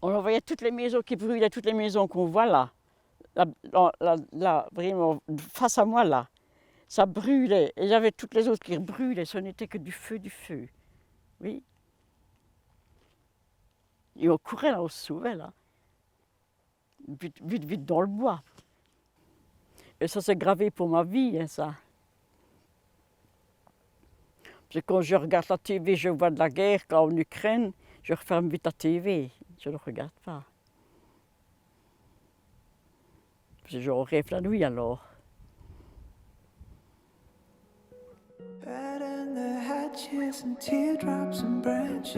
On voyait toutes les maisons qui brûlaient, toutes les maisons qu'on voit là. Là, vraiment, face à moi là. Ça brûlait. Et il y avait toutes les autres qui brûlaient. Ce n'était que du feu, du feu. Oui. Et on courait là, on se sauvait là. Vite, vite, vite dans le bois. Et ça s'est gravé pour ma vie, hein, ça. Parce que quand je regarde la TV, je vois de la guerre, quand en Ukraine, je referme vite la TV. Je ne regarde pas. Parce que je rêve la nuit alors. Red in the hatches and teardrops and branches.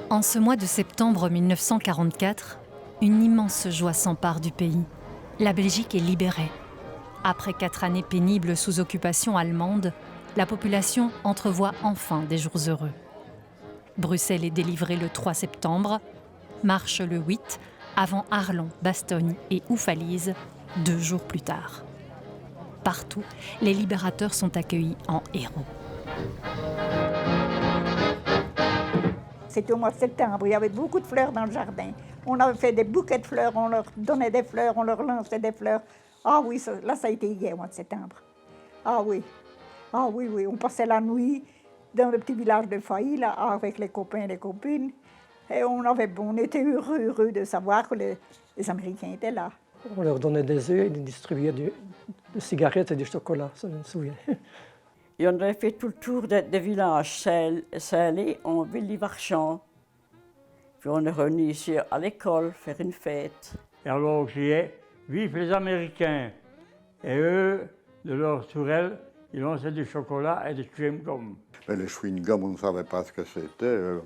En ce mois de septembre 1944, une immense joie s'empare du pays. La Belgique est libérée. Après 4 années pénibles sous occupation allemande, la population entrevoit enfin des jours heureux. Bruxelles est délivrée le 3 septembre, marche le 8, avant Arlon, Bastogne et Oufalise, 2 jours plus tard. Partout, les libérateurs sont accueillis en héros. C'était au mois de septembre, il y avait beaucoup de fleurs dans le jardin. On avait fait des bouquets de fleurs, on leur donnait des fleurs, on leur lançait des fleurs. Ah oui, ça a été hier au mois de septembre. Ah oui, oui, on passait la nuit dans le petit village de Failly, là, avec les copains et les copines. Et on était heureux de savoir que les Américains étaient là. On leur donnait des œufs, ils distribuaient des cigarettes et du chocolat, ça je me souviens. Et on avait fait tout le tour des villages salés en Villy-Marchand. Puis on est revenu ici à l'école faire une fête. Et alors on criait « Vive les Américains !» Et eux, de leur tourelle, ils lançaient du chocolat et des chewing-gums. Les chewing-gums, on ne savait pas ce que c'était.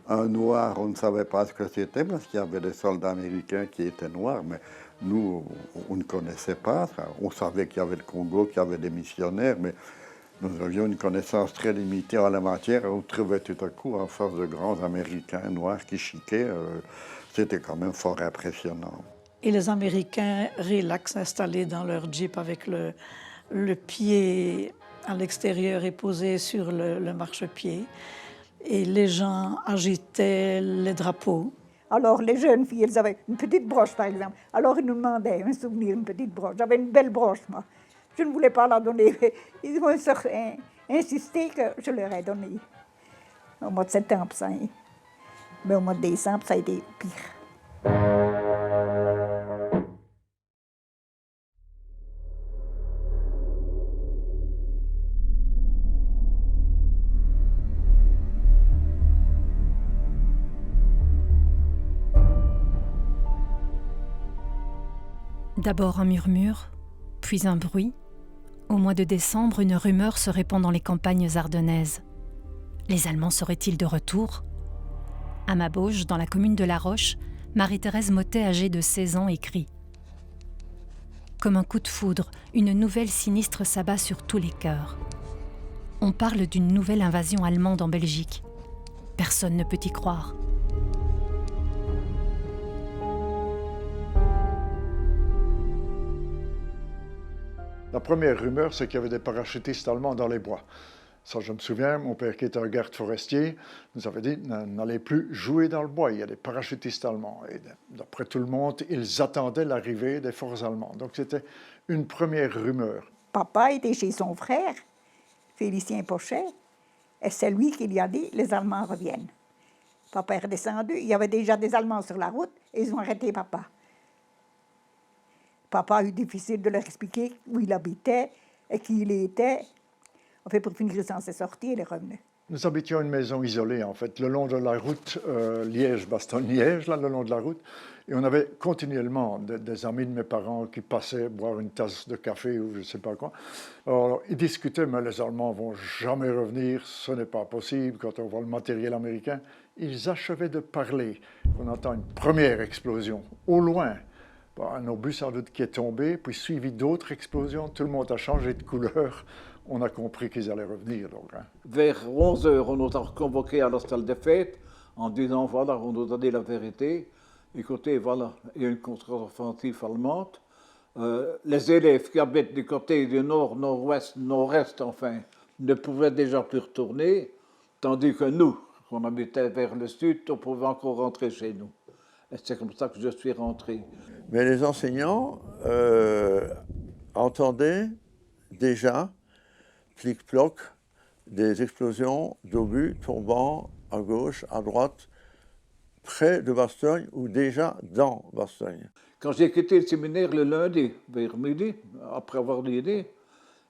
Un noir, on ne savait pas ce que c'était parce qu'il y avait des soldats américains qui étaient noirs. Mais nous, on ne connaissait pas ça. On savait qu'il y avait le Congo, qu'il y avait des missionnaires, mais nous avions une connaissance très limitée en la matière. On trouvait tout à coup en face de grands Américains noirs qui chiquaient. C'était quand même fort impressionnant. Et les Américains relax installés dans leur Jeep avec le pied à l'extérieur et posé sur le marchepied. Et les gens agitaient les drapeaux. Alors les jeunes filles, elles avaient une petite broche par exemple. Alors ils nous demandaient un souvenir, une petite broche. J'avais une belle broche moi. Je ne voulais pas la donner. Ils ont insisté que je leur ai donné. Au mois de septembre, ça. Mais au mois de décembre, ça a été pire. D'abord un murmure, puis un bruit. Au mois de décembre, une rumeur se répand dans les campagnes ardennaises. Les Allemands seraient-ils de retour ? À Maubeuge, dans la commune de La Roche, Marie-Thérèse Mottet, âgée de 16 ans, écrit « Comme un coup de foudre, une nouvelle sinistre s'abat sur tous les cœurs. On parle d'une nouvelle invasion allemande en Belgique. Personne ne peut y croire. » La première rumeur, c'est qu'il y avait des parachutistes allemands dans les bois. Ça, je me souviens, mon père qui était un garde forestier nous avait dit « N'allez plus jouer dans le bois, il y a des parachutistes allemands. » Et d'après tout le monde, ils attendaient l'arrivée des forces allemandes. Donc c'était une première rumeur. Papa était chez son frère, Félicien Pochet, et c'est lui qui lui a dit « Les Allemands reviennent ». Papa est redescendu, il y avait déjà des Allemands sur la route, et ils ont arrêté papa. Papa a eu difficile de leur expliquer où il habitait et qui il était. En fait, pour finir, il s'en est sorti et il est revenu. Nous habitions une maison isolée, en fait, le long de la route Liège-Bastogne-Liège, le long de la route. Et on avait continuellement des amis de mes parents qui passaient boire une tasse de café ou je ne sais pas quoi. Alors, ils discutaient, mais les Allemands ne vont jamais revenir, ce n'est pas possible quand on voit le matériel américain. Ils achevaient de parler. On entend une première explosion, au loin. Un obus sans doute qui est tombé, puis suivi d'autres explosions. Tout le monde a changé de couleur. On a compris qu'ils allaient revenir. Donc, hein. Vers 11 heures, on nous a convoqués à la salle des fêtes en disant, voilà, on nous a dit la vérité. Écoutez, voilà, il y a une contre-offensive allemande. Les élèves qui habitent du côté du nord, nord-ouest, nord-est, enfin, ne pouvaient déjà plus retourner, tandis que nous, on habitait vers le sud, on pouvait encore rentrer chez nous. Et c'est comme ça que je suis rentré. Mais les enseignants entendaient déjà, plic-ploc, des explosions d'obus tombant à gauche, à droite, près de Bastogne ou déjà dans Bastogne. Quand j'ai quitté le séminaire le lundi, vers midi, après avoir dîné,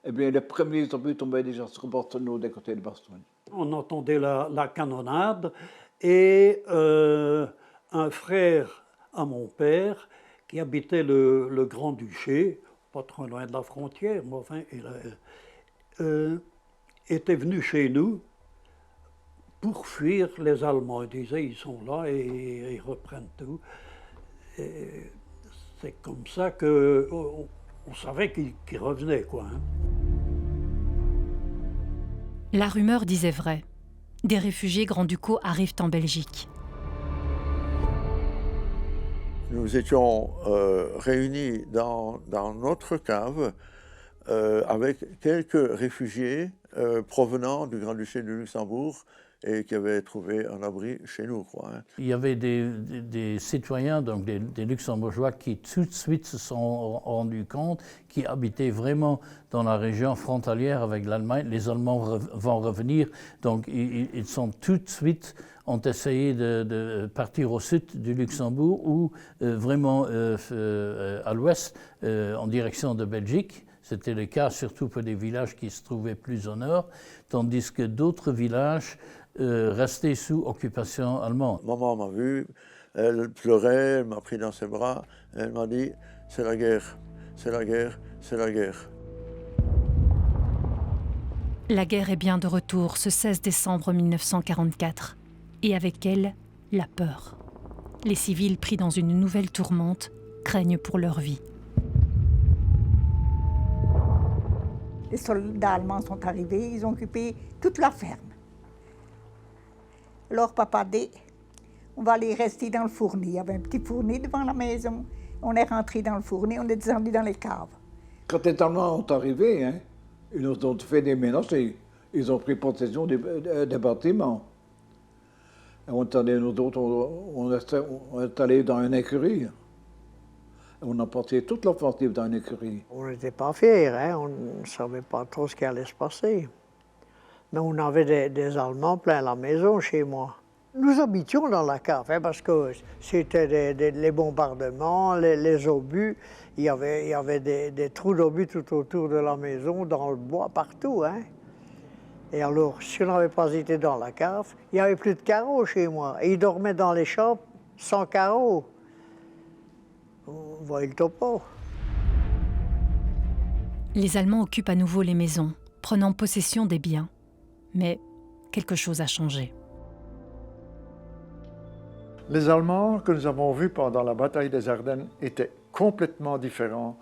eh bien, les premiers obus tombaient déjà sur Bastogne, des côtés de Bastogne. On entendait la canonnade et un frère à mon père qui habitait le Grand-Duché, pas trop loin de la frontière, mais enfin, il était venu chez nous pour fuir les Allemands. Ils disaient, ils sont là et ils reprennent tout. Et c'est comme ça qu'on savait qu'ils revenaient, quoi. Hein. La rumeur disait vrai. Des réfugiés grand-ducaux arrivent en Belgique. Nous étions réunis dans notre cave avec quelques réfugiés provenant du Grand-Duché de Luxembourg et qui avaient trouvé un abri chez nous, quoi, hein. Il y avait des citoyens, donc des Luxembourgeois, qui tout de suite se sont rendus compte qu'ils habitaient vraiment dans la région frontalière avec l'Allemagne. Les Allemands vont revenir, donc ils sont tout de suite ont essayé de partir au sud du Luxembourg ou vraiment à l'ouest, en direction de Belgique. C'était le cas surtout pour des villages qui se trouvaient plus au nord, tandis que d'autres villages restaient sous occupation allemande. Maman m'a vu, elle pleurait, elle m'a pris dans ses bras, elle m'a dit « c'est la guerre, c'est la guerre, c'est la guerre ». La guerre est bien de retour ce 16 décembre 1944. Et avec elle, la peur. Les civils pris dans une nouvelle tourmente craignent pour leur vie. Les soldats allemands sont arrivés, ils ont occupé toute la ferme. Alors papa dit, on va aller rester dans le fourni. Il y avait un petit fourni devant la maison. On est rentré dans le fourni, on est descendu dans les caves. Quand les Allemands sont arrivés, hein, ils nous ont fait déménager. Ils ont pris possession des bâtiments. Et nous autres, on est allés dans une écurie. On a passé toute l'offensive dans une écurie. On n'était pas fiers, hein? On ne savait pas trop ce qui allait se passer. Mais on avait des Allemands plein la maison chez moi. Nous habitions dans la cave, hein, parce que c'était les bombardements, les obus. Il y avait des trous d'obus tout autour de la maison, dans le bois, partout, hein? Et alors, si on n'avait pas été dans la cave, il n'y avait plus de carreaux chez moi. Et ils dormaient dans les champs sans carreaux. Vous voyez le topo. Les Allemands occupent à nouveau les maisons, prenant possession des biens. Mais quelque chose a changé. Les Allemands que nous avons vus pendant la bataille des Ardennes étaient complètement différents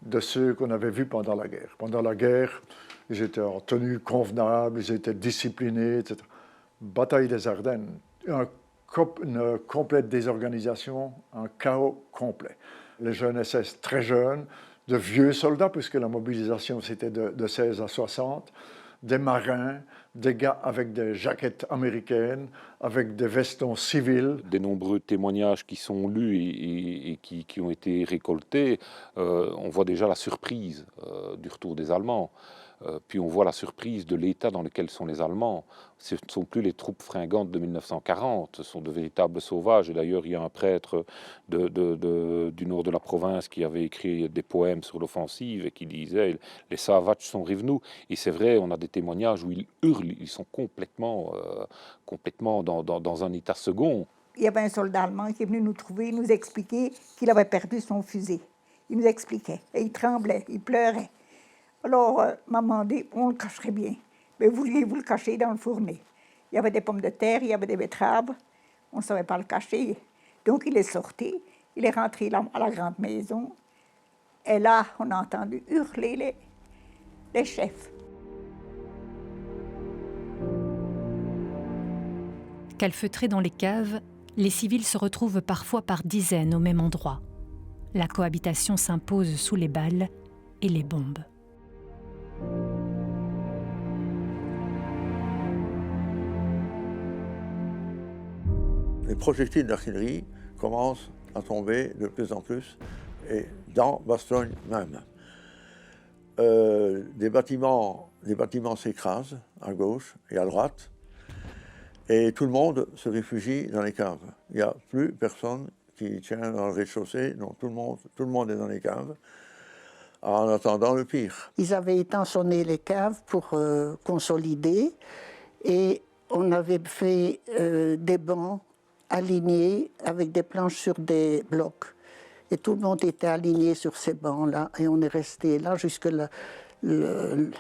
de ceux qu'on avait vus pendant la guerre. Pendant la guerre, ils étaient en tenue convenable, ils étaient disciplinés, etc. Bataille des Ardennes, une complète désorganisation, un chaos complet. Les jeunes SS très jeunes, de vieux soldats, puisque la mobilisation c'était de 16 à 60, des marins, des gars avec des jaquettes américaines, avec des vestons civils. Des nombreux témoignages qui sont lus et qui ont été récoltés, on voit déjà la surprise du retour des Allemands. Puis on voit la surprise de l'état dans lequel sont les Allemands. Ce ne sont plus les troupes fringantes de 1940, ce sont de véritables sauvages. Et d'ailleurs, il y a un prêtre du nord de la province qui avait écrit des poèmes sur l'offensive et qui disait « Les savages sont revenus ». Et c'est vrai, on a des témoignages où ils hurlent, ils sont complètement dans un état second. Il y avait un soldat allemand qui est venu nous trouver, nous expliquer qu'il avait perdu son fusil. Il nous expliquait, et il tremblait, il pleurait. Alors, maman dit, on le cacherait bien. Mais vouliez-vous le cacher dans le fourneau? Il y avait des pommes de terre, il y avait des betteraves, on ne savait pas le cacher. Donc il est sorti, il est rentré là, à la grande maison, et là, on a entendu hurler les chefs. Calfeutrés dans les caves, les civils se retrouvent parfois par dizaines au même endroit. La cohabitation s'impose sous les balles et les bombes. Les projectiles d'artillerie commencent à tomber de plus en plus, et dans Bastogne même. Des bâtiments s'écrasent à gauche et à droite, et tout le monde se réfugie dans les caves. Il n'y a plus personne qui tient dans le rez-de-chaussée, donc tout le monde est dans les caves, en attendant le pire. Ils avaient étançonné les caves pour consolider, et on avait fait des bancs alignés avec des planches sur des blocs. Et tout le monde était aligné sur ces bancs-là, et on est resté là jusque je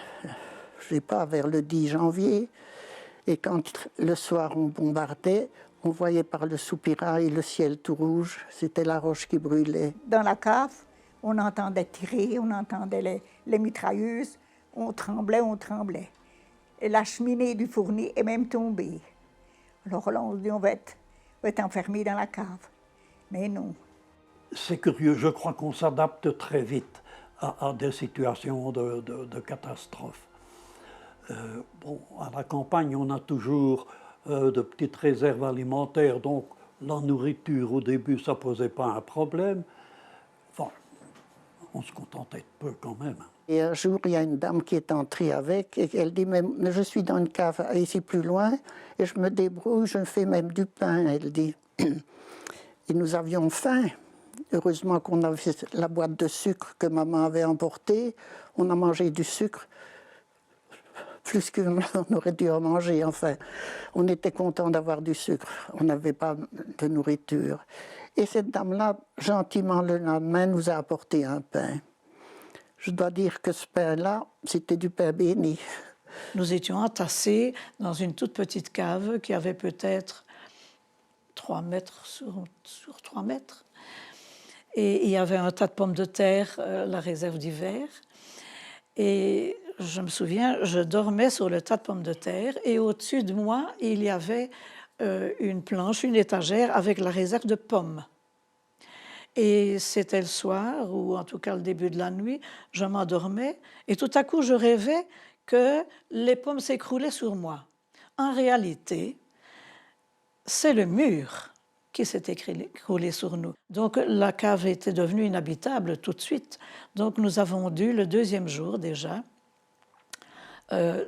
sais pas, vers le 10 janvier. Et quand le soir on bombardait, on voyait par le soupirail le ciel tout rouge, c'était la roche qui brûlait. Dans la cave, on entendait tirer, on entendait les mitrailleuses, on tremblait. Et la cheminée du fourneau est même tombée. Alors là, on se dit, on va être enfermé dans la cave. Mais non. C'est curieux, je crois qu'on s'adapte très vite à des situations de catastrophe. À la campagne, on a toujours de petites réserves alimentaires, donc la nourriture, au début, ça ne posait pas un problème. Enfin, on se contentait de peu quand même. Et un jour, il y a une dame qui est entrée avec, et elle dit, mais je suis dans une cave ici plus loin, et je me débrouille, je fais même du pain, elle dit. Et nous avions faim. Heureusement qu'on avait la boîte de sucre que maman avait emportée. On a mangé du sucre, plus qu'on aurait dû en manger, enfin. On était content d'avoir du sucre, on n'avait pas de nourriture. Et cette dame-là, gentiment, le lendemain, nous a apporté un pain. Je dois dire que ce pain-là, c'était du pain béni. Nous étions entassés dans une toute petite cave qui avait peut-être 3 mètres sur 3 mètres. Et il y avait un tas de pommes de terre, la réserve d'hiver. Et je me souviens, je dormais sur le tas de pommes de terre, et au-dessus de moi, il y avait une planche, une étagère avec la réserve de pommes. Et c'était le soir, ou en tout cas le début de la nuit, je m'endormais, et tout à coup, je rêvais que les pommes s'écroulaient sur moi. En réalité, c'est le mur qui s'est écroulé sur nous. Donc la cave était devenue inhabitable tout de suite. Donc nous avons dû, le 2e jour déjà,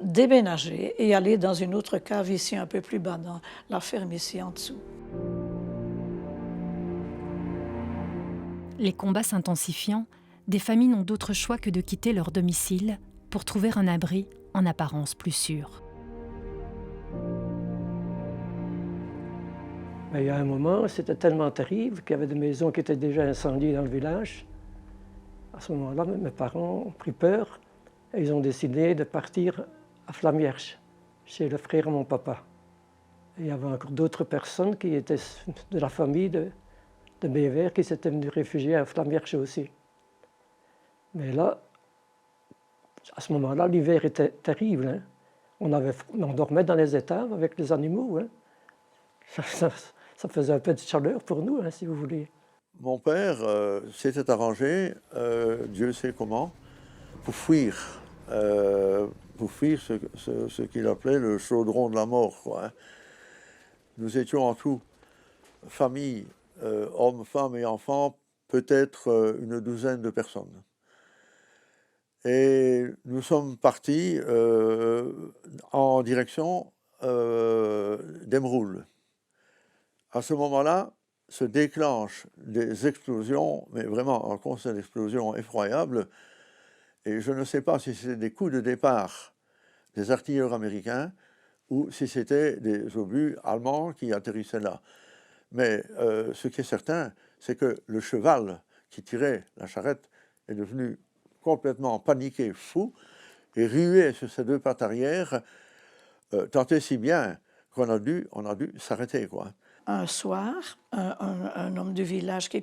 déménager et aller dans une autre cave ici un peu plus bas, dans la ferme ici en dessous. Les combats s'intensifiant, des familles n'ont d'autre choix que de quitter leur domicile pour trouver un abri en apparence plus sûr. Mais il y a un moment, c'était tellement terrible qu'il y avait des maisons qui étaient déjà incendiées dans le village. À ce moment-là, mes parents ont pris peur et ils ont décidé de partir à Flamierche, chez le frère de mon papa. Et il y avait encore d'autres personnes qui étaient de la famille de Bévert qui s'étaient venus réfugier à Flamierche aussi. Mais là, à ce moment-là, l'hiver était terrible. Hein. On dormait dans les étables avec les animaux. Hein. Ça faisait un peu de chaleur pour nous, hein, si vous voulez. Mon père s'était arrangé, Dieu sait comment, pour fuir ce qu'il appelait le chaudron de la mort, quoi, hein. Nous étions en tout, famille, hommes, femmes et enfants, peut-être une douzaine de personnes. et nous sommes partis en direction d'Emeraude. À ce moment-là, se déclenchent des explosions, mais vraiment un concert d'explosions effroyable. Et je ne sais pas si c'était des coups de départ des artilleurs américains ou si c'était des obus allemands qui atterrissaient là. Mais ce qui est certain, c'est que le cheval qui tirait la charrette est devenu complètement paniqué, fou, et rué sur ses deux pattes arrière, tant et si bien qu'on a dû s'arrêter, quoi. Un soir, un homme du village qui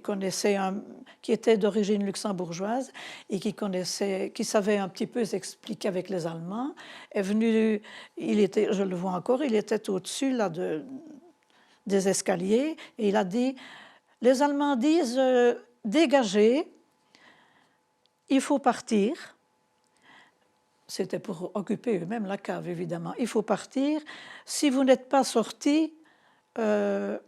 était d'origine luxembourgeoise et qui savait un petit peu s'expliquer avec les Allemands, est venu, je le vois encore, il était au-dessus là, des escaliers et il a dit, les Allemands disent, dégagez, il faut partir. C'était pour occuper eux-mêmes la cave, évidemment. Il faut partir. Si vous n'êtes pas sortis, on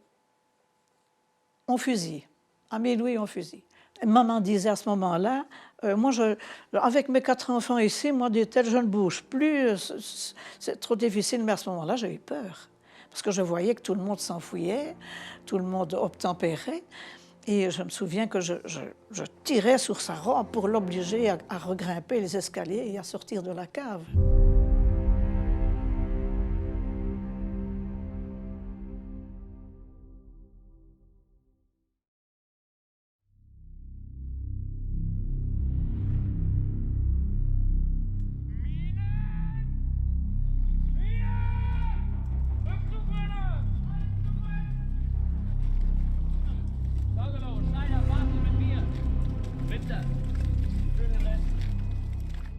fusille. À minuit, on fusille. Et maman disait à ce moment-là, avec mes 4 enfants ici, moi, dit-elle, je ne bouge plus, c'est trop difficile. Mais à ce moment-là, j'ai eu peur. Parce que je voyais que tout le monde s'enfouillait, tout le monde obtempérait. Et je me souviens que je tirais sur sa robe pour l'obliger à regrimper les escaliers et à sortir de la cave.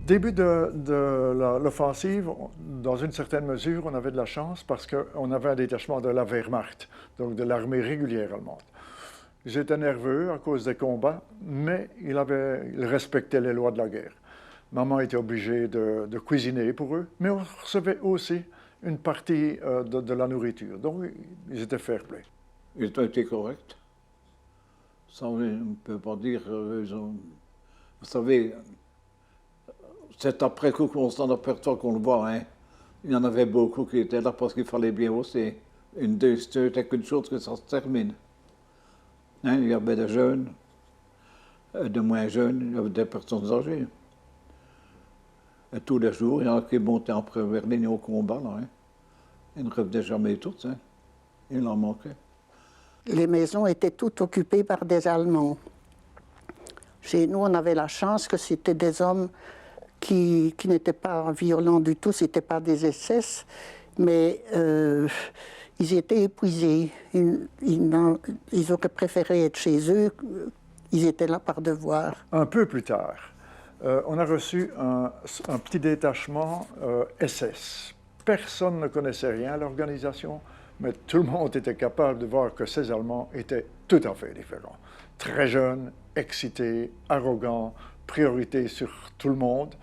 Début de l'offensive, dans une certaine mesure, on avait de la chance parce qu'on avait un détachement de la Wehrmacht, donc de l'armée régulière allemande. Ils étaient nerveux à cause des combats, mais ils respectaient les lois de la guerre. Maman était obligée de cuisiner pour eux, mais on recevait aussi une partie de la nourriture. Donc, ils étaient fair-play. Ils ont été corrects. Ça, on ne peut pas dire... Vous savez... C'est après coup qu'on s'en aperçoit qu'on le voit. Hein. Il y en avait beaucoup qui étaient là parce qu'il fallait bien aussi. C'était qu'une chose que ça se termine. Hein, il y avait des jeunes, des moins jeunes, il y avait des personnes âgées. Et tous les jours, il y en a qui montaient en première ligne au combat. Là, hein. Ils ne revenaient jamais tous. Hein. Il en manquait. Les maisons étaient toutes occupées par des Allemands. Chez nous, on avait la chance que c'était des hommes qui n'étaient pas violents du tout, ce n'étaient pas des SS, mais ils étaient épuisés. Ils auraient préféré être chez eux, ils étaient là par devoir. Un peu plus tard, on a reçu un petit détachement SS. Personne ne connaissait rien à l'organisation, mais tout le monde était capable de voir que ces Allemands étaient tout à fait différents. Très jeunes, excités, arrogants, priorité sur tout le monde,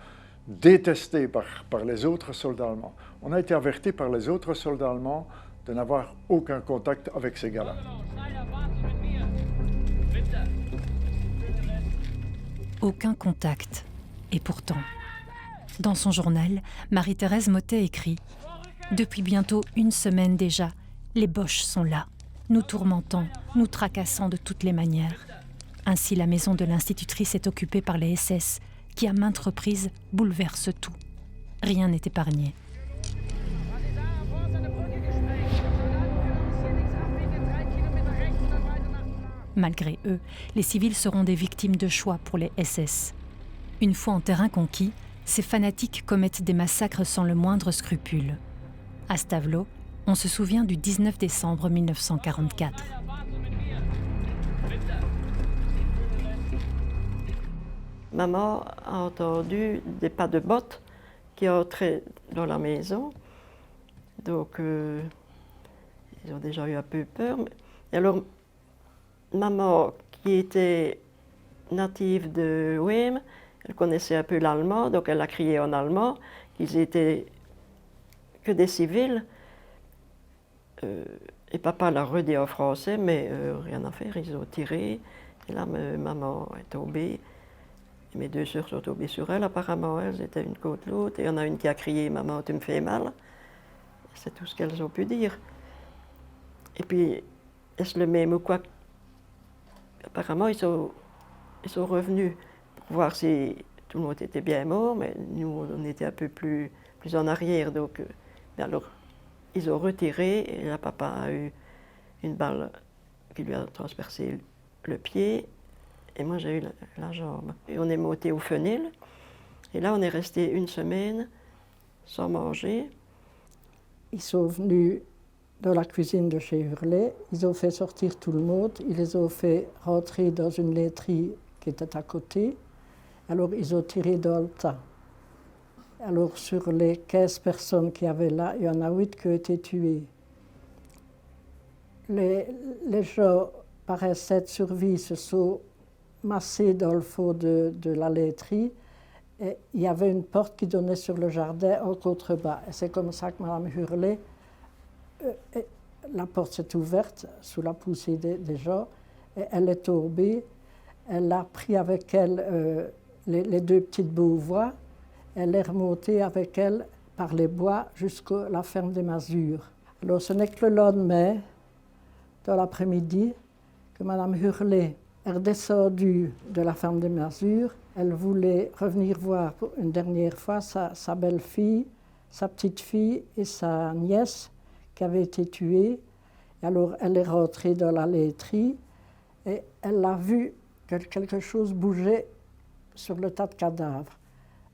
détestés par les autres soldats allemands. On a été avertis par les autres soldats allemands de n'avoir aucun contact avec ces gars-là. Aucun contact. Et pourtant, dans son journal, Marie-Thérèse Mottet écrit « Depuis bientôt 1 semaine déjà, les Boches sont là, nous tourmentant, nous tracassant de toutes les manières. Ainsi, la maison de l'institutrice est occupée par les SS, qui à maintes reprises bouleversent tout. Rien n'est épargné. » Malgré eux, les civils seront des victimes de choix pour les SS. Une fois en terrain conquis, ces fanatiques commettent des massacres sans le moindre scrupule. À Stavelot, on se souvient du 19 décembre 1944. Maman a entendu des pas de bottes qui entraient dans la maison. Donc, ils ont déjà eu un peu peur. Et alors, maman, qui était native de Wem, elle connaissait un peu l'allemand, donc elle a crié en allemand qu'ils étaient que des civils. Et papa l'a redit en français, mais rien à faire, ils ont tiré. Et là, maman est tombée. mes 2 sœurs sont tombées sur elle, apparemment. Elles étaient une contre l'autre. Et il y en a une qui a crié « Maman, tu me fais mal ». C'est tout ce qu'elles ont pu dire. Et puis, est-ce le même ou quoi? Apparemment, ils sont revenus pour voir si tout le monde était bien mort, mais nous, on était un peu plus en arrière. Donc, mais alors, ils ont retiré, et là, papa a eu une balle qui lui a transpercé le pied, et moi, j'ai eu la jambe. Et on est monté au Fenil, et là, on est resté 1 semaine sans manger. Ils sont venus dans la cuisine de chez Hurlet, ils ont fait sortir tout le monde, ils les ont fait rentrer dans une laiterie qui était à côté, alors ils ont tiré dans le tas. Alors sur les 15 personnes qu'il y avait là, il y en a 8 qui ont été tuées. Les gens, par instinct de survie, se sont massés dans le fond de la laiterie. Et il y avait une porte qui donnait sur le jardin en contrebas. Et c'est comme ça que Mme Hurlet, la porte s'est ouverte sous la poussée des gens, et elle est tombée. Elle a pris avec elle les 2 petites beauvois. Elle est remontée avec elle par les bois jusqu'à la ferme des Masures. Alors ce n'est que le lendemain, dans l'après-midi, que Mme Hurlet est redescendue de la ferme des Masures. Elle voulait revenir voir pour une dernière fois sa belle-fille, sa petite-fille et sa nièce qui avaient été tuées. Et alors elle est rentrée dans la laiterie et elle a vu que quelque chose bougeait sur le tas de cadavres.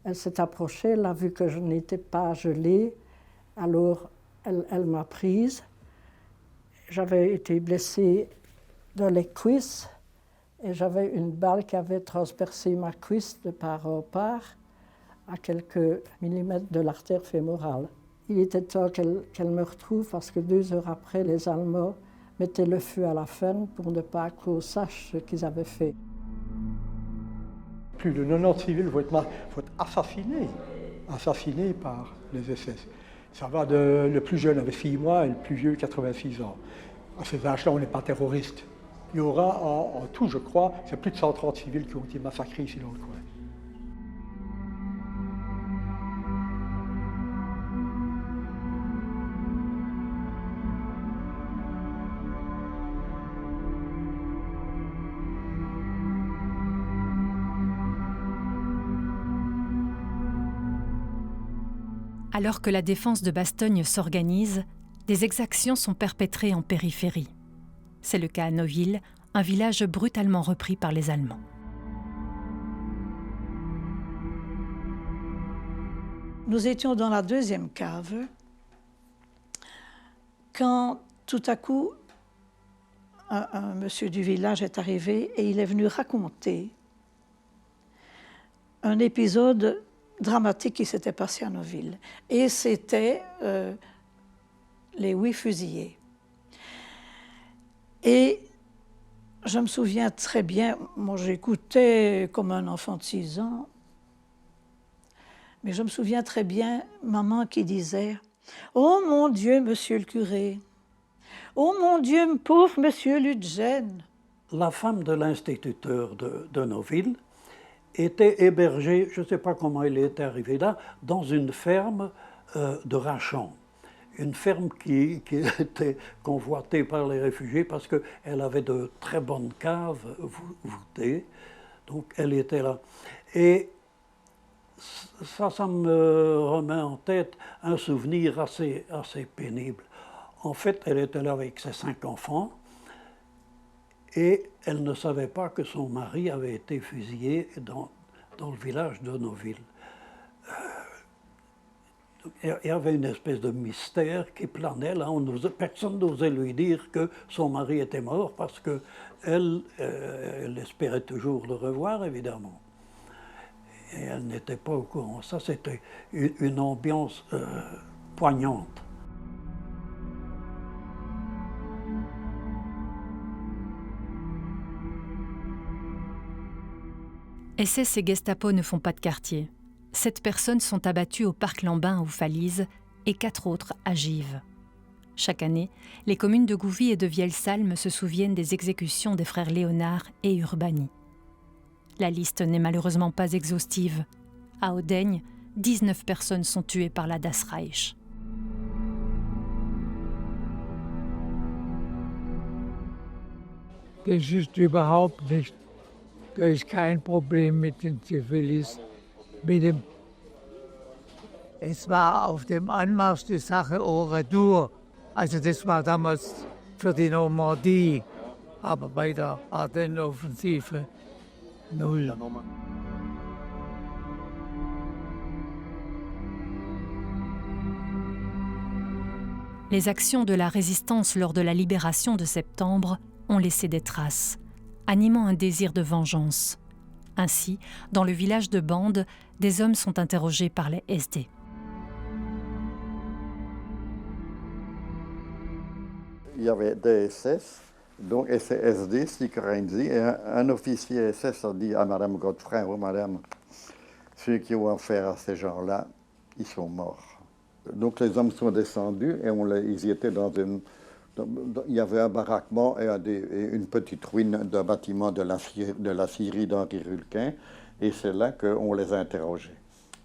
Elle s'est approchée, elle a vu que je n'étais pas gelée, alors elle m'a prise. J'avais été blessée dans les cuisses et j'avais une balle qui avait transpercé ma cuisse de part en part à quelques millimètres de l'artère fémorale. Il était temps qu'elle me retrouve parce que 2 heures après, les Allemands mettaient le feu à la ferme pour ne pas qu'on sache ce qu'ils avaient fait. Plus de 90 civils vont être assassinés par les SS. Ça va le plus jeune avait 6 mois et le plus vieux 86 ans. À ces âges-là, on n'est pas terroriste. Il y aura en tout, je crois, c'est plus de 130 civils qui ont été massacrés ici dans le coin. Alors que la défense de Bastogne s'organise, des exactions sont perpétrées en périphérie. C'est le cas à Noville, un village brutalement repris par les Allemands. Nous étions dans la 2e cave quand tout à coup un monsieur du village est arrivé et il est venu raconter un épisode dramatique qui s'était passé à Noville. Et c'était les 8 fusillés. Et je me souviens très bien, moi j'écoutais comme un enfant de 6 ans, mais je me souviens très bien maman qui disait « Oh mon Dieu, monsieur le curé! Oh mon Dieu, pauvre monsieur Ludgen !» La femme de l'instituteur de Noville était hébergée, je ne sais pas comment elle était arrivée là, dans une ferme de Rachamps. Une ferme qui était convoitée par les réfugiés parce qu'elle avait de très bonnes caves voûtées. Donc elle était là. Et ça me remet en tête un souvenir assez pénible. En fait, elle était là avec ses 5 enfants et elle ne savait pas que son mari avait été fusillé dans le village de Noville. Il y avait une espèce de mystère qui planait là. Personne n'osait lui dire que son mari était mort parce qu'elle espérait toujours le revoir, évidemment. Et elle n'était pas au courant. Ça, c'était une ambiance poignante. SS et Gestapo ne font pas de quartier. 7 personnes sont abattues au parc Lambin ou Falise et 4 autres à Gives. Chaque année, les communes de Gouvy et de Vielsalm se souviennent des exécutions des frères Léonard et Urbani. La liste n'est malheureusement pas exhaustive. À Audeigne, 19 personnes sont tuées par la Das Reich. Das ist überhaupt nicht. Da ist kein Problem mit den Zivilisten. Es war auf dem Anmarsch die Sache au retour. Also das war damals für die Normandie. Aber bei der Ardennen-Offensive null. Les actions de la résistance lors de la libération de septembre ont laissé des traces, animant un désir de vengeance. Ainsi, dans le village de Bande, des hommes sont interrogés par les SD. Il y avait des SS, donc SD, Stikrenzi, et un officier SS a dit à Madame Godefroy, oh Madame, ceux qui ont affaire à ces gens-là, ils sont morts. Donc les hommes sont descendus et ils étaient dans une... Il y avait un baraquement et une petite ruine d'un bâtiment de la Syrie d'Henri Rulquin, et c'est là qu'on les a interrogés.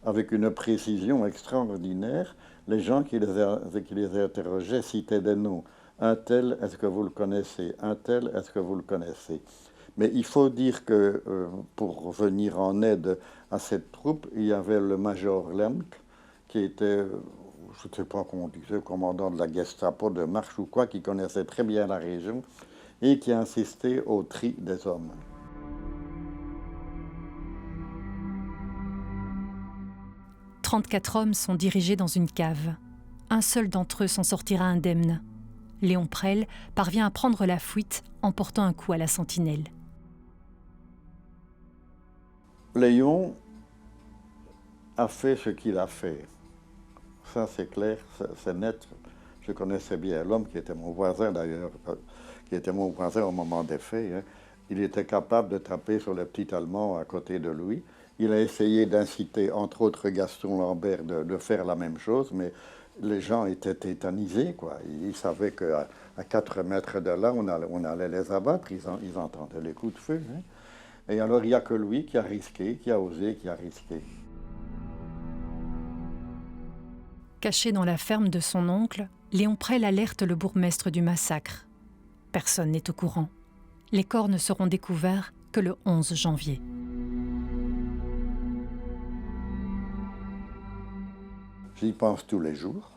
Avec une précision extraordinaire, les gens qui les interrogeaient citaient des noms. Un tel, est-ce que vous le connaissez? Un tel, est-ce que vous le connaissez? Mais il faut dire que pour venir en aide à cette troupe, il y avait le major Lemke, qui était... je ne sais pas comment on disait, le commandant de la Gestapo de Marche ou quoi, qui connaissait très bien la région et qui a insisté au tri des hommes. « 34 hommes sont dirigés dans une cave. Un seul d'entre eux s'en sortira indemne. Léon Prel parvient à prendre la fuite en portant un coup à la sentinelle. Léon a fait ce qu'il a fait. Ça, c'est clair, c'est net. Je connaissais bien l'homme qui était mon voisin, d'ailleurs, qui était mon voisin au moment des faits. Hein. Il était capable de taper sur le petit Allemand à côté de lui. Il a essayé d'inciter, entre autres, Gaston Lambert de faire la même chose, mais les gens étaient tétanisés, quoi. Ils savaient qu'à 4 mètres de là, on allait les abattre. Ils entendaient les coups de feu. Hein. Et alors, il n'y a que lui qui a risqué, qui a osé, qui a risqué. Caché dans la ferme de son oncle, Léon Prel alerte le bourgmestre du massacre. Personne n'est au courant. Les corps ne seront découverts que le 11 janvier. J'y pense tous les jours.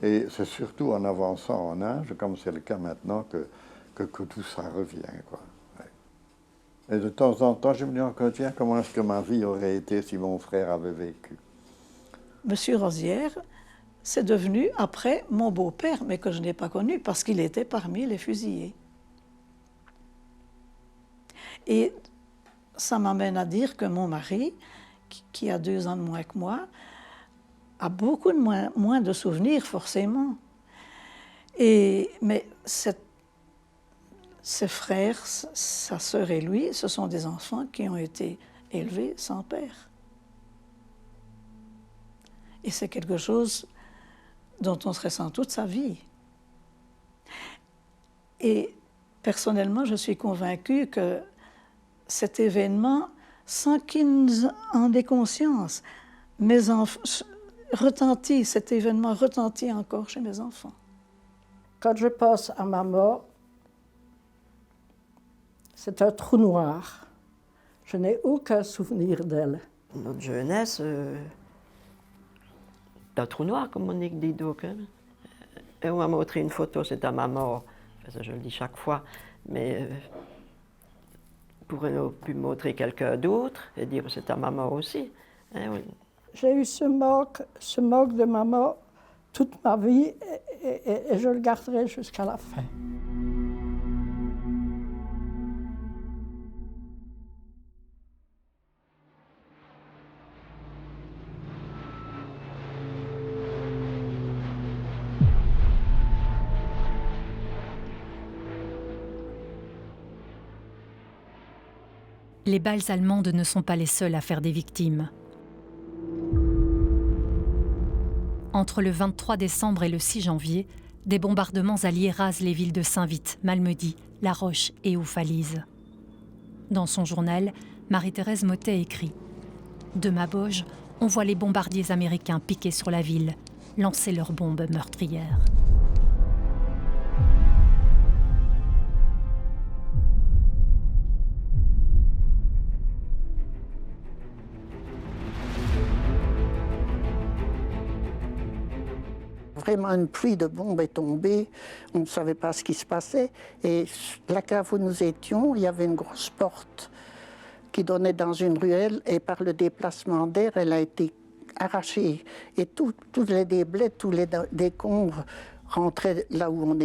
Et c'est surtout en avançant en âge, comme c'est le cas maintenant, que tout ça revient, quoi. Ouais. Et de temps en temps, je me dis encore, tiens, comment est-ce que ma vie aurait été si mon frère avait vécu? Monsieur Rosière, c'est devenu après mon beau-père, mais que je n'ai pas connu parce qu'il était parmi les fusillés. Et ça m'amène à dire que mon mari, qui a 2 ans de moins que moi, a beaucoup moins de souvenirs, forcément. Mais ses frères, sa sœur et lui, ce sont des enfants qui ont été élevés sans père. Et c'est quelque chose dont on se ressent toute sa vie. Et personnellement, je suis convaincue que cet événement, sans qu'ils en aient conscience, cet événement retentit encore chez mes enfants. Quand je pense à ma mort, c'est un trou noir. Je n'ai aucun souvenir d'elle. Notre jeunesse, un trou noir, comme Monique dit donc. Hein. Et on m'a montré une photo, c'est à ma mort. Enfin, ça, je le dis chaque fois, mais pourrait pu montrer quelqu'un d'autre et dire c'est à ma mort aussi. Hein, oui. J'ai eu ce manque de maman toute ma vie et je le garderai jusqu'à la fin. Les balles allemandes ne sont pas les seules à faire des victimes. Entre le 23 décembre et le 6 janvier, des bombardements alliés rasent les villes de Saint-Vith, Malmedy, La Roche et Oufalise. Dans son journal, Marie-Thérèse Mottet écrit « De Maubeuge, on voit les bombardiers américains piquer sur la ville, lancer leurs bombes meurtrières. » Vraiment, une pluie de bombes est tombée, on ne savait pas ce qui se passait. Et la cave où nous étions, il y avait une grosse porte qui donnait dans une ruelle et par le déplacement d'air, elle a été arrachée. Et tous les déblais, tous les décombres rentraient là où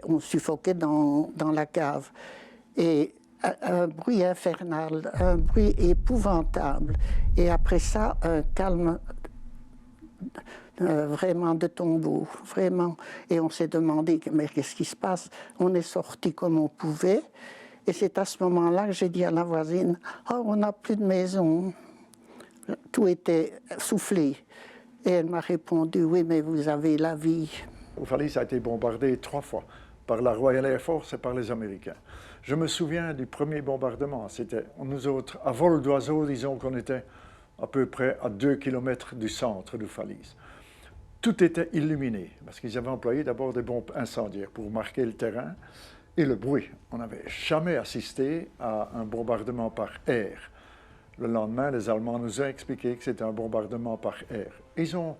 on suffoquait dans la cave. Et un bruit infernal, un bruit épouvantable. Et après ça, un calme vraiment de tombeau, vraiment. Et on s'est demandé, mais qu'est-ce qui se passe? On est sorti comme on pouvait. Et c'est à ce moment-là que j'ai dit à la voisine, « Oh, on n'a plus de maison. » Tout était soufflé. Et elle m'a répondu, « Oui, mais vous avez la vie. » Oufalise a été bombardé 3 fois, par la Royal Air Force et par les Américains. Je me souviens du premier bombardement. C'était, nous autres, à vol d'oiseau, disons qu'on était à peu près à 2 km du centre d'Oufalise. Tout était illuminé, parce qu'ils avaient employé d'abord des bombes incendiaires pour marquer le terrain et le bruit. On n'avait jamais assisté à un bombardement par air. Le lendemain, les Allemands nous ont expliqué que c'était un bombardement par air. Ils ont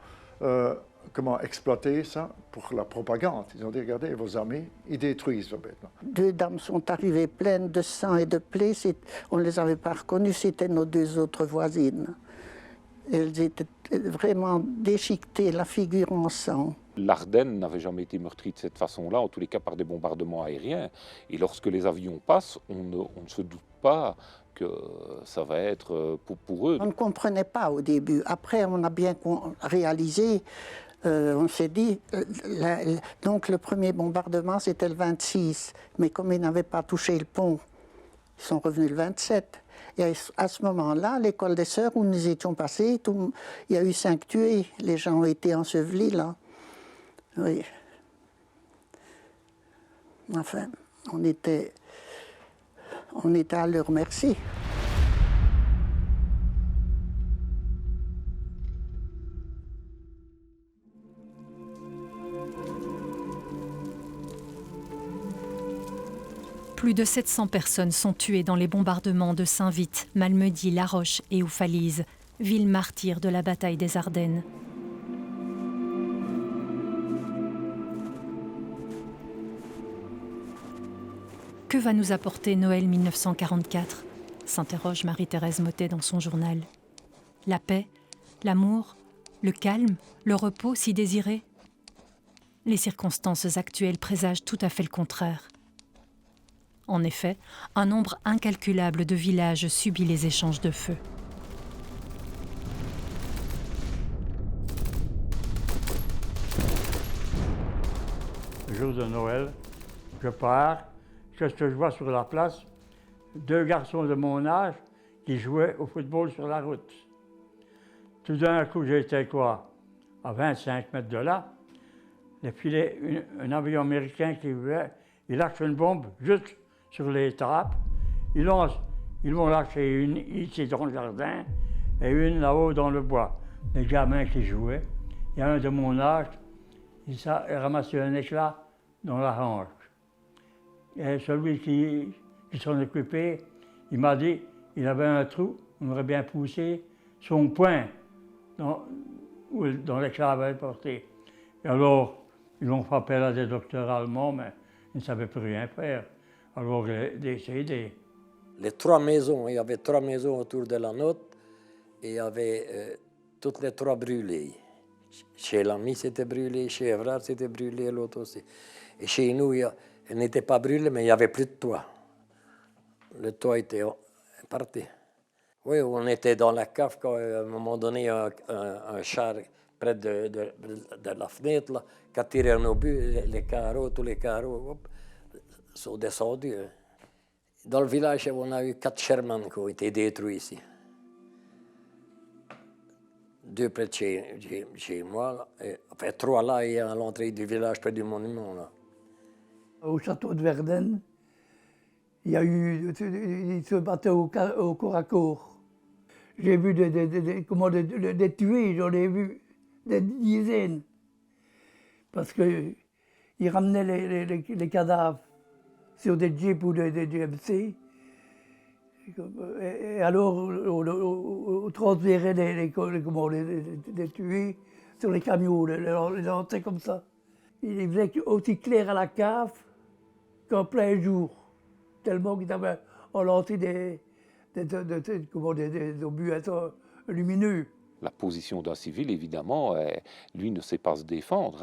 exploité ça pour la propagande. Ils ont dit, regardez, vos amis, ils détruisent vos bêtements. 2 dames sont arrivées pleines de sang et de plaies. On ne les avait pas reconnues, c'était nos 2 autres voisines. Elles étaient vraiment déchiquetées, la figure en sang. L'Ardenne n'avait jamais été meurtrie de cette façon-là, en tous les cas par des bombardements aériens. Et lorsque les avions passent, on ne se doute pas que ça va être pour eux. On ne comprenait pas au début. Après, on a bien réalisé, on s'est dit, donc le premier bombardement, c'était le 26. Mais comme ils n'avaient pas touché le pont, ils sont revenus le 27. Et à ce moment-là, l'école des sœurs où nous étions passés, il y a eu 5 tués. Les gens ont été ensevelis là. Oui. Enfin, on était à leur merci. Plus de 700 personnes sont tuées dans les bombardements de Saint-Vith, Malmedy, La Roche et Oufalise, villes martyres de la bataille des Ardennes. Que va nous apporter Noël 1944 s'interroge Marie-Thérèse Mottet dans son journal. La paix, l'amour, le calme, le repos si désiré? Les circonstances actuelles présagent tout à fait le contraire. En effet, un nombre incalculable de villages subit les échanges de feu. Le jour de Noël, je pars. Qu'est-ce que je vois sur la place? 2 garçons de mon âge qui jouaient au football sur la route. Tout d'un coup, j'étais quoi? À 25 mètres de là. Il filait un avion américain qui voulait, il lâche une bombe juste sur les trappes. Ils m'ont lâché une ici dans le jardin et une là-haut dans le bois. Les gamins qui jouaient. Il y a un de mon âge, il ramassé un éclat dans la hanche. Et celui qui s'en occupait, il m'a dit qu'il avait un trou, on aurait bien poussé son poing dans l'éclat avait porté. Et alors, ils l'ont fait appel à des docteurs allemands, mais ils ne savaient plus rien faire. Alors, il est décédé. Les 3 maisons, il y avait 3 maisons autour de la nôtre, et il y avait toutes les 3 brûlées. Chez l'ami, c'était brûlé, chez Evrard, c'était brûlé, l'autre aussi. Et chez nous, elle n'était pas brûlée, mais il n'y avait plus de toit. Le toit était parti. Oui, on était dans la cave quand, à un moment donné, un char près de la fenêtre, là, qui a tiré un obus, les carreaux, tous les carreaux, hop, sont descendus. Dans le village, on a eu 4 Sherman qui ont été détruits ici. 2 près de chez moi, là, et, enfin 3 là et à l'entrée du village près du monument. Là. Au château de Verden, Il y a eu, ils se battaient au corps à corps. J'ai vu des tués, j'en ai vu des dizaines. Parce qu'ils ramenaient les cadavres sur des jeeps ou des GMC. Et alors, on transférait les tués sur les camions, les entraient comme ça. Il faisait aussi clair à la cave qu'en plein jour, tellement qu'ils avaient lancé des obus lumineux. La position d'un civil, évidemment, lui ne sait pas se défendre.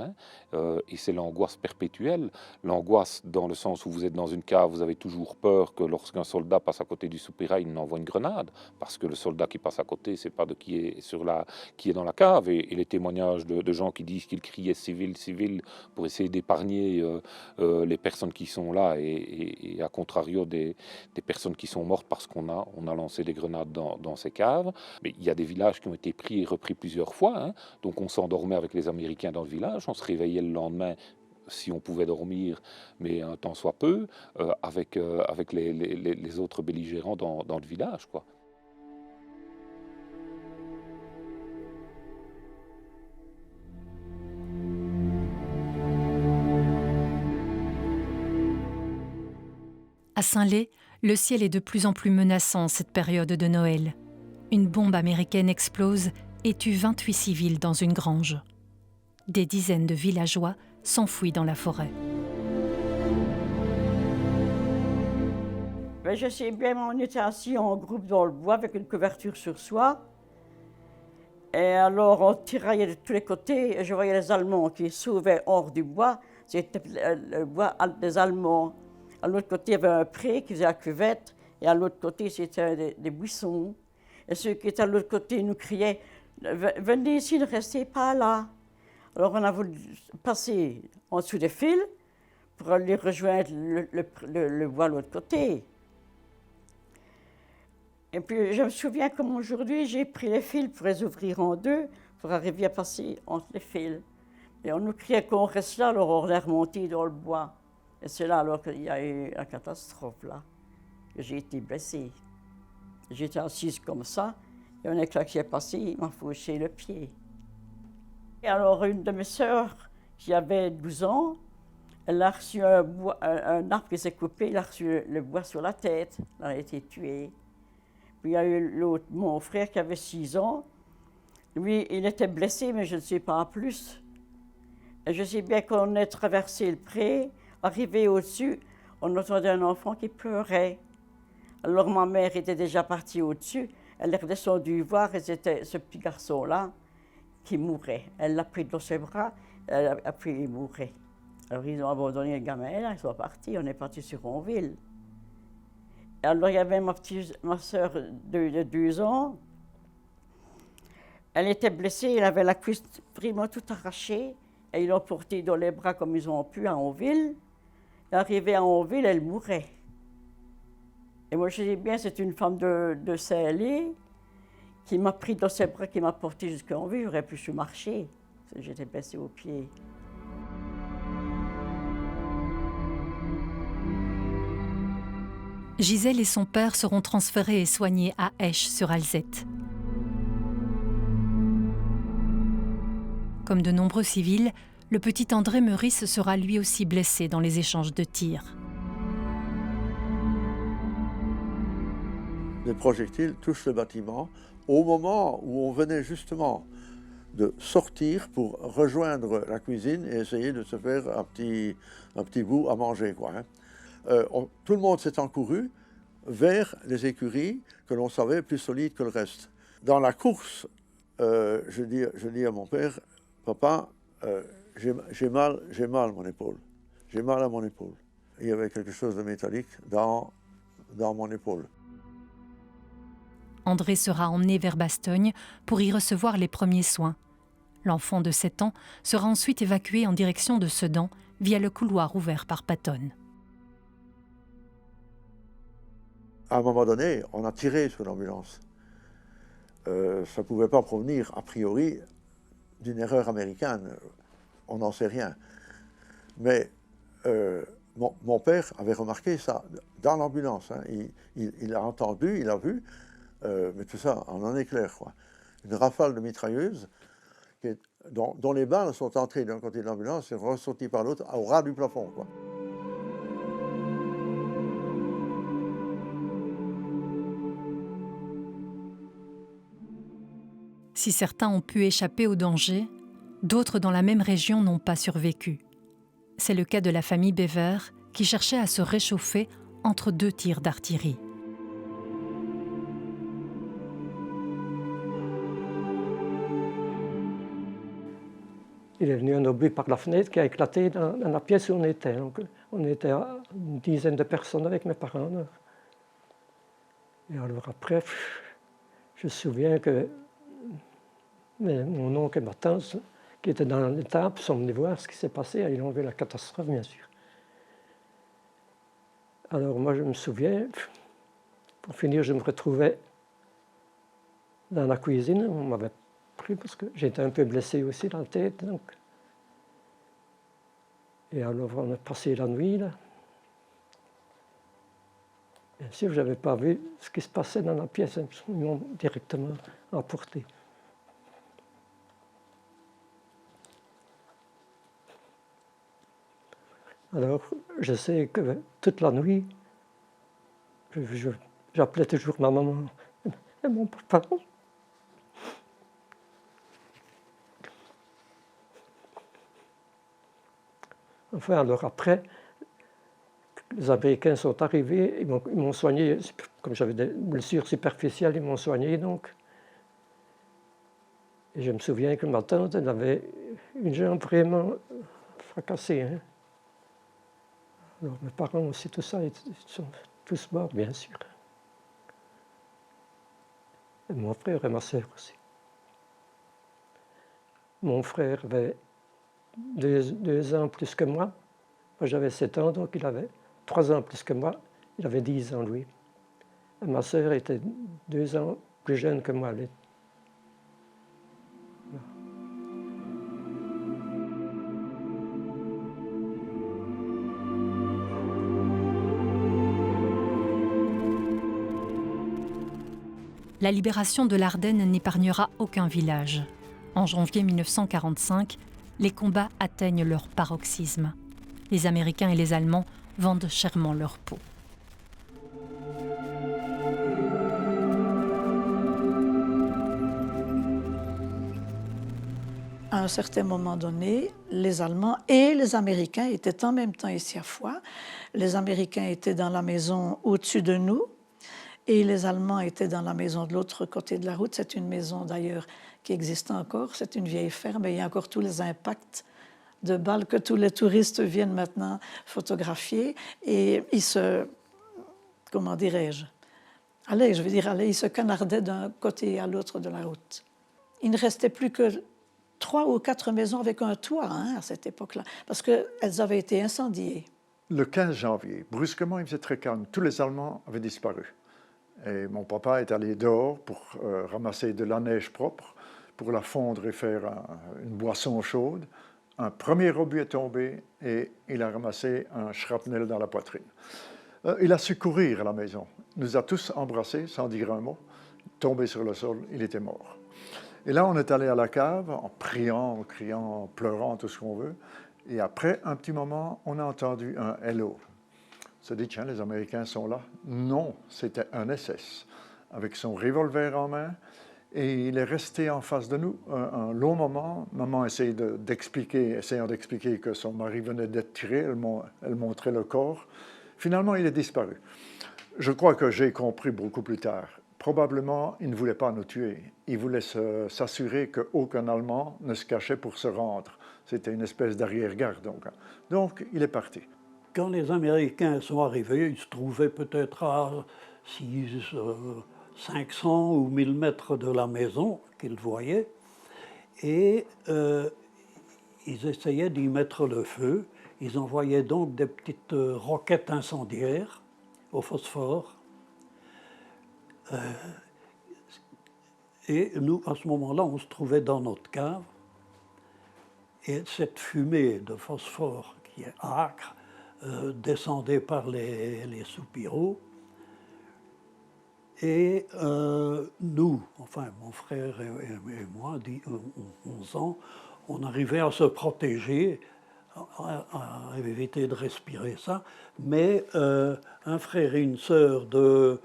Hein, et c'est l'angoisse perpétuelle. L'angoisse dans le sens où vous êtes dans une cave, vous avez toujours peur que lorsqu'un soldat passe à côté du soupirail, il n'envoie une grenade. Parce que le soldat qui passe à côté, c'est pas de qui est dans la cave. Et les témoignages de gens qui disent qu'ils criaient civil, civil, pour essayer d'épargner les personnes qui sont là et à contrario des personnes qui sont mortes parce qu'on a lancé des grenades dans ces caves. Mais il y a des villages qui ont été pris et repris plusieurs fois. Hein. Donc on s'endormait avec les Américains dans le village, on se réveillait le lendemain si on pouvait dormir, mais un temps soit peu, avec les autres belligérants dans le village, quoi. À Saint-Lé, le ciel est de plus en plus menaçant cette période de Noël. Une bombe américaine explose et tue 28 civils dans une grange. Des dizaines de villageois s'enfuient dans la forêt. Ben, je sais bien, on était assis en groupe dans le bois avec une couverture sur soi. Et alors on tiraillait de tous les côtés et je voyais les Allemands qui sauvaient hors du bois. C'était le bois des Allemands. À l'autre côté, il y avait un pré qui faisait la cuvette et à l'autre côté, c'était des buissons. Et ceux qui étaient à l'autre côté nous criaient « Venez ici, ne restez pas là ». Alors on a voulu passer en dessous des fils pour aller rejoindre le bois de l'autre côté. Et puis je me souviens comme aujourd'hui, j'ai pris les fils pour les ouvrir en deux pour arriver à passer entre les fils. Et on nous criait qu'on reste là, alors on est remonté dans le bois. Et c'est là alors qu'il y a eu la catastrophe là, que j'ai été blessée. J'étais assise comme ça, et un éclat qui est passé, il m'a fauché le pied. Et alors, une de mes sœurs, qui avait 12 ans, elle a reçu un arbre qui s'est coupé, elle a reçu le bois sur la tête, elle a été tuée. Puis il y a eu l'autre, mon frère qui avait 6 ans, lui, il était blessé, mais je ne sais pas plus. Et je sais bien qu'on est traversé le pré, arrivé au-dessus, on entendait un enfant qui pleurait. Alors ma mère était déjà partie au-dessus, elle est redescendue voir et c'était ce petit garçon-là qui mourait. Elle l'a pris dans ses bras, après il mourait. Alors ils ont abandonné le gamin, là, ils sont partis, on est parti sur Ronville. Et alors il y avait ma soeur de 2 ans, elle était blessée, elle avait la cuisse vraiment tout arrachée, et ils l'ont portée dans les bras comme ils ont pu à Ronville. Et arrivée à Ronville, elle mourait. Et moi, je dis bien, c'est une femme de Saint-Lé qui m'a pris dans ses bras, qui m'a porté jusqu'en ville. J'aurais pu se marcher. J'étais blessée aux pieds. Gisèle et son père seront transférés et soignés à Esch-sur-Alzette. Comme de nombreux civils, le petit André Meurice sera lui aussi blessé dans les échanges de tirs. Les projectiles touchent le bâtiment au moment où on venait justement de sortir pour rejoindre la cuisine et essayer de se faire un petit bout à manger, quoi, hein. Tout le monde s'est encouru vers les écuries que l'on savait plus solides que le reste. Dans la course, je dis à mon père, « Papa, j'ai mal à mon épaule. J'ai mal à mon épaule. » Il y avait quelque chose de métallique dans mon épaule. André sera emmené vers Bastogne pour y recevoir les premiers soins. L'enfant de 7 ans sera ensuite évacué en direction de Sedan via le couloir ouvert par Pattonne. À un moment donné, on a tiré sur l'ambulance. Ça ne pouvait pas provenir, a priori, d'une erreur américaine. On n'en sait rien. Mais mon père avait remarqué ça dans l'ambulance. Hein. Il a entendu, il a vu, mais tout ça en un éclair, quoi. Une rafale de mitrailleuses dont les balles sont entrées d'un côté de l'ambulance et ressorties par l'autre au ras du plafond, quoi. Si certains ont pu échapper au danger, d'autres dans la même région n'ont pas survécu. C'est le cas de la famille Bever qui cherchait à se réchauffer entre 2 tirs d'artillerie. Il est venu un obus par la fenêtre qui a éclaté dans la pièce où on était. Donc, on était une dizaine de personnes avec mes parents. Et alors après, je me souviens que mon oncle et ma tante, qui étaient dans l'étape, sont venus voir ce qui s'est passé. Ils ont vu la catastrophe, bien sûr. Alors moi, je me souviens, pour finir, je me retrouvais dans la cuisine. On m'avait pris parce que j'étais un peu blessé aussi dans la tête. Donc. Et alors, on a passé la nuit, là. Bien sûr, je n'avais pas vu ce qui se passait dans la pièce. Ils m'ont directement emporté. Alors, je sais que toute la nuit, j'appelais toujours ma maman et mon papa. Enfin, alors après, les Américains sont arrivés, ils m'ont soigné, comme j'avais des blessures superficielles, ils m'ont soigné donc. Et je me souviens que ma tante, elle avait une jambe vraiment fracassée. Hein. Alors mes parents aussi, tout ça, ils sont tous morts, bien sûr. Et mon frère et ma sœur aussi. Mon frère avait 2 ans plus que moi. Moi, j'avais 7 ans, donc il avait 3 ans plus que moi. Il avait 10 ans, lui. Et ma sœur était 2 ans plus jeune que moi. La libération de l'Ardenne n'épargnera aucun village. En janvier 1945, les combats atteignent leur paroxysme. Les Américains et les Allemands vendent chèrement leur peau. À un certain moment donné, les Allemands et les Américains étaient en même temps ici à Foix. Les Américains étaient dans la maison au-dessus de nous et les Allemands étaient dans la maison de l'autre côté de la route. C'est une maison d'ailleurs qui existe encore, c'est une vieille ferme et il y a encore tous les impacts de balles que tous les touristes viennent maintenant photographier et ils se, comment dirais-je, ils se canardaient d'un côté à l'autre de la route. Il ne restait plus que 3 ou 4 maisons avec un toit à cette époque-là, parce qu'elles avaient été incendiées. Le 15 janvier, brusquement, il faisait très calme. Tous les Allemands avaient disparu. Et mon papa est allé dehors pour ramasser de la neige propre, pour la fondre et faire une boisson chaude. Un premier obus est tombé et il a ramassé un shrapnel dans la poitrine. Il a su courir à la maison. Il nous a tous embrassés sans dire un mot. Tombé sur le sol, il était mort. Et là, on est allé à la cave en priant, en criant, en pleurant, tout ce qu'on veut. Et après un petit moment, on a entendu un « hello ». On s'est dit, tiens, les Américains sont là. Non, c'était un SS, avec son revolver en main. Et il est resté en face de nous un long moment. Maman essayant d'expliquer que son mari venait d'être tiré. Elle montrait le corps. Finalement, il est disparu. Je crois que j'ai compris beaucoup plus tard. Probablement, il ne voulait pas nous tuer. Il voulait s'assurer qu'aucun Allemand ne se cachait pour se rendre. C'était une espèce d'arrière-garde. Donc, il est parti. Quand les Américains sont arrivés, ils se trouvaient peut-être à 500 ou 1000 mètres de la maison qu'ils voyaient. Et ils essayaient d'y mettre le feu. Ils envoyaient donc des petites roquettes incendiaires au phosphore. Et nous, à ce moment-là, on se trouvait dans notre cave. Et cette fumée de phosphore qui est âcre descendaient par les soupiraux. Et nous, enfin mon frère et moi, 11 ans, on arrivait à se protéger, à éviter de respirer ça, mais un frère et une sœur de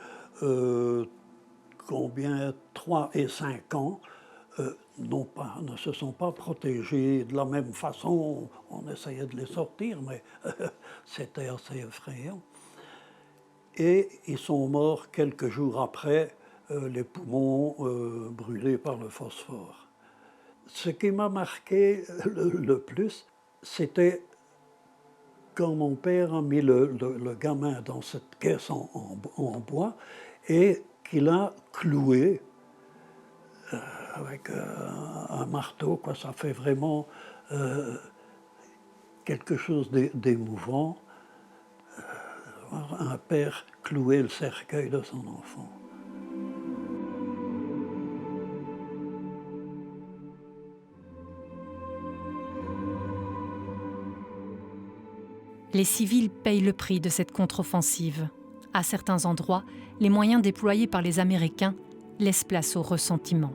3 et 5 ans ne se sont pas protégés de la même façon. On essayait de les sortir, mais c'était assez effrayant. Et ils sont morts quelques jours après, les poumons brûlés par le phosphore. Ce qui m'a marqué le plus, c'était quand mon père a mis le gamin dans cette caisse en bois et qu'il a cloué avec un marteau, quoi. Ça fait vraiment quelque chose d'émouvant. Un père clouer le cercueil de son enfant. Les civils payent le prix de cette contre-offensive. À certains endroits, les moyens déployés par les Américains laissent place au ressentiment.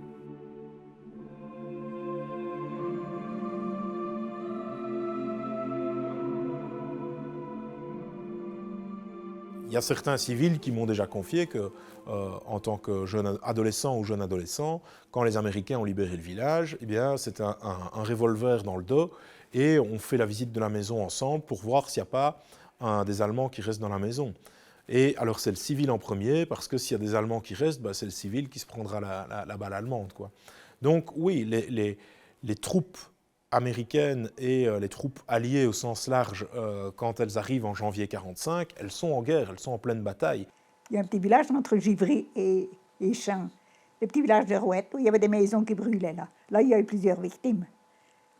Il y a certains civils qui m'ont déjà confié que, en tant que jeune adolescent ou jeune adolescent, quand les Américains ont libéré le village, eh bien, c'est un revolver dans le dos et on fait la visite de la maison ensemble pour voir s'il n'y a pas des Allemands qui restent dans la maison. Et alors c'est le civil en premier, parce que s'il y a des Allemands qui restent, c'est le civil qui se prendra la balle allemande, quoi. Donc oui, les troupes américaines et les troupes alliées au sens large, quand elles arrivent en janvier 1945, elles sont en guerre, elles sont en pleine bataille. Il y a un petit village entre Givry et Champs, le petit village de Rouette, où il y avait des maisons qui brûlaient là. Là, il y a eu plusieurs victimes.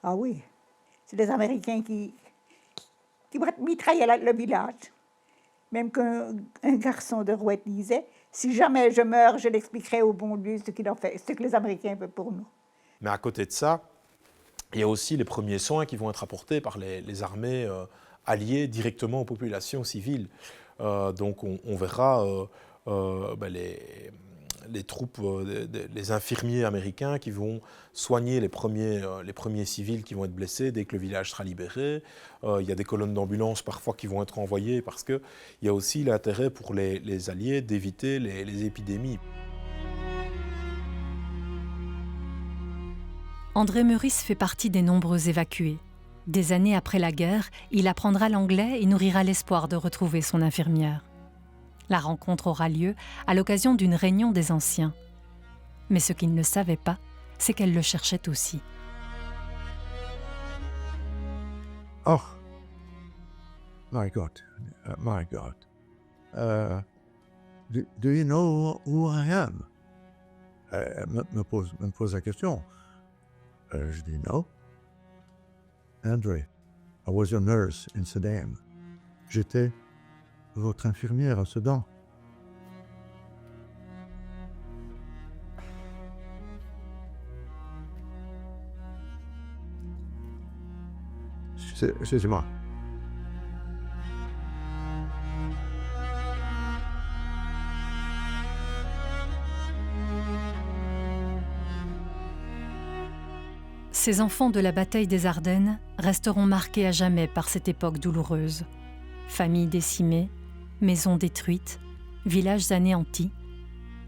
Ah oui, c'est des Américains qui mitraillaient le village. Même qu'un garçon de Rouette disait, si jamais je meurs, je l'expliquerai au bon Dieu ce que les Américains veulent pour nous. Mais à côté de ça, il y a aussi les premiers soins qui vont être apportés par les armées alliées directement aux populations civiles. Donc on verra les troupes, les infirmiers américains qui vont soigner les premiers civils qui vont être blessés dès que le village sera libéré. Il y a des colonnes d'ambulance parfois qui vont être envoyées parce qu'il y a aussi l'intérêt pour les Alliés d'éviter les épidémies. André Meurice fait partie des nombreux évacués. Des années après la guerre, il apprendra l'anglais et nourrira l'espoir de retrouver son infirmière. La rencontre aura lieu à l'occasion d'une réunion des anciens. Mais ce qu'il ne savait pas, c'est qu'elle le cherchait aussi. Oh, my God, my God. Do you know who I am? Elle me pose la question. Je dis non. André, I was your nurse in Sedan. J'étais votre infirmière à Sedan. C'est moi. Ces enfants de la bataille des Ardennes resteront marqués à jamais par cette époque douloureuse. Familles décimées, maisons détruites, villages anéantis.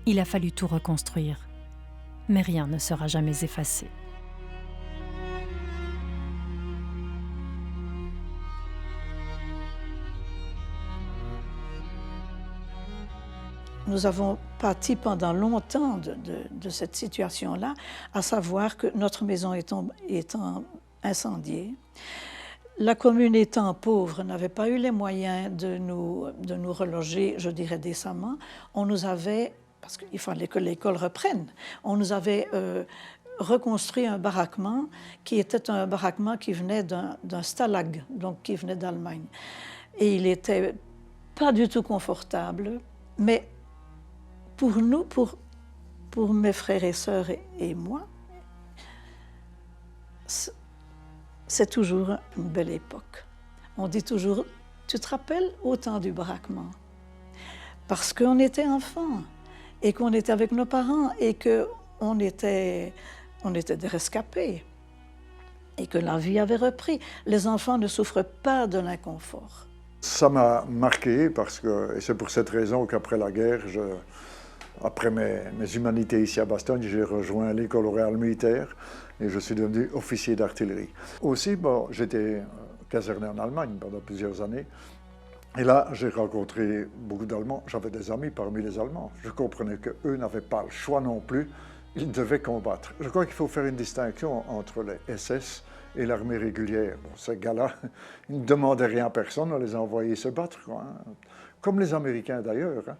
Il a fallu tout reconstruire. Mais rien ne sera jamais effacé. Nous avons pâti pendant longtemps de cette situation-là, à savoir que notre maison étant incendiée, la commune étant pauvre, n'avait pas eu les moyens de nous reloger, je dirais décemment. On nous avait, parce qu'il fallait que l'école reprenne, on nous avait reconstruit un baraquement qui était un baraquement qui venait d'un stalag, donc qui venait d'Allemagne. Et il n'était pas du tout confortable, mais pour nous, pour mes frères et sœurs et moi, c'est toujours une belle époque. On dit toujours, Tu te rappelles au temps du braquement? Parce qu'on était enfants et qu'on était avec nos parents et qu'on était des rescapés et que la vie avait repris. Les enfants ne souffrent pas de l'inconfort. Ça m'a marqué parce que, et c'est pour cette raison qu'après la guerre, après mes humanités ici à Bastogne, j'ai rejoint l'école royale militaire et je suis devenu officier d'artillerie. Aussi, bon, j'étais caserné en Allemagne pendant plusieurs années. Et là, j'ai rencontré beaucoup d'Allemands. J'avais des amis parmi les Allemands. Je comprenais qu'eux n'avaient pas le choix non plus. Ils devaient combattre. Je crois qu'il faut faire une distinction entre les SS et l'armée régulière. Bon, ces gars-là, ils ne demandaient rien à personne, on les a envoyés se battre, quoi, hein. Comme les Américains d'ailleurs. Hein.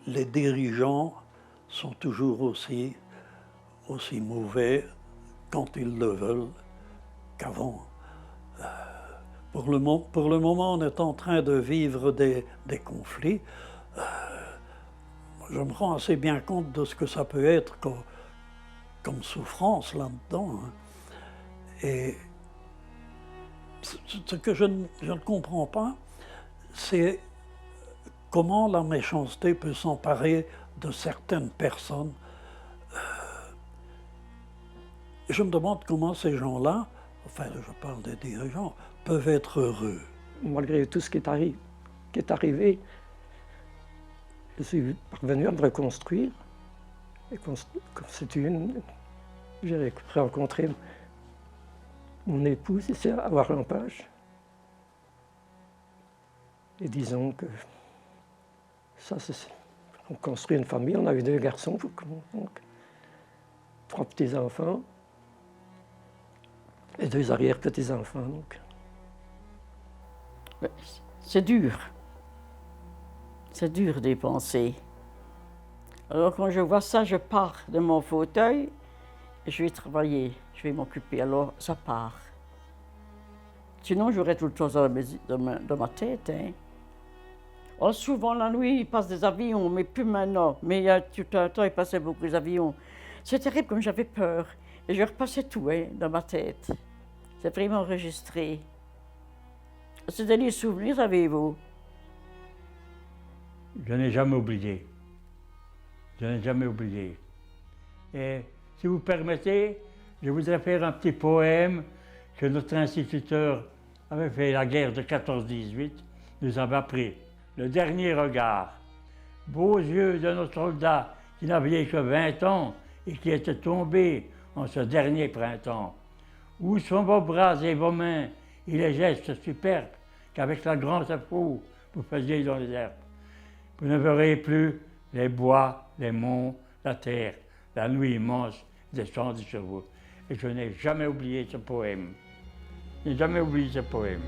Les dirigeants sont toujours aussi mauvais quand ils le veulent qu'avant. Pour le moment, on est en train de vivre des conflits. Je me rends assez bien compte de ce que ça peut être comme souffrance là-dedans. Hein. Et ce que je ne comprends pas, c'est comment la méchanceté peut s'emparer de certaines personnes. Je me demande comment ces gens-là, enfin je parle des dirigeants, peuvent être heureux. Malgré tout ce qui est arrivé, je suis parvenu à me reconstruire et j'ai rencontré mon épouse ici à Warempage. Et disons que ça, on construit une famille, on avait 2 garçons, donc 3 petits-enfants et 2 arrière-petits-enfants. C'est dur. C'est dur d'y penser. Alors quand je vois ça, je pars de mon fauteuil et je vais travailler, je vais m'occuper. Alors ça part. Sinon, j'aurais toute chose dans ma tête. Hein. Oh, souvent la nuit, il passe des avions, mais plus maintenant. Mais il y a tout un temps, il passait beaucoup des avions. C'est terrible comme j'avais peur. Et je repassais tout hein, dans ma tête. C'est vraiment enregistré. C'est des souvenirs, avez-vous? Je n'ai jamais oublié. Je n'ai jamais oublié. Et si vous permettez, je voudrais faire un petit poème que notre instituteur avait fait la guerre de 14-18, nous avait appris. Le dernier regard, beaux yeux de nos soldats qui n'avaient que 20 ans et qui étaient tombés en ce dernier printemps. Où sont vos bras et vos mains et les gestes superbes qu'avec la grande fou vous faisiez dans les herbes? Vous ne verrez plus les bois, les monts, la terre, la nuit immense descendre sur vous. Et je n'ai jamais oublié ce poème. Je n'ai jamais oublié ce poème.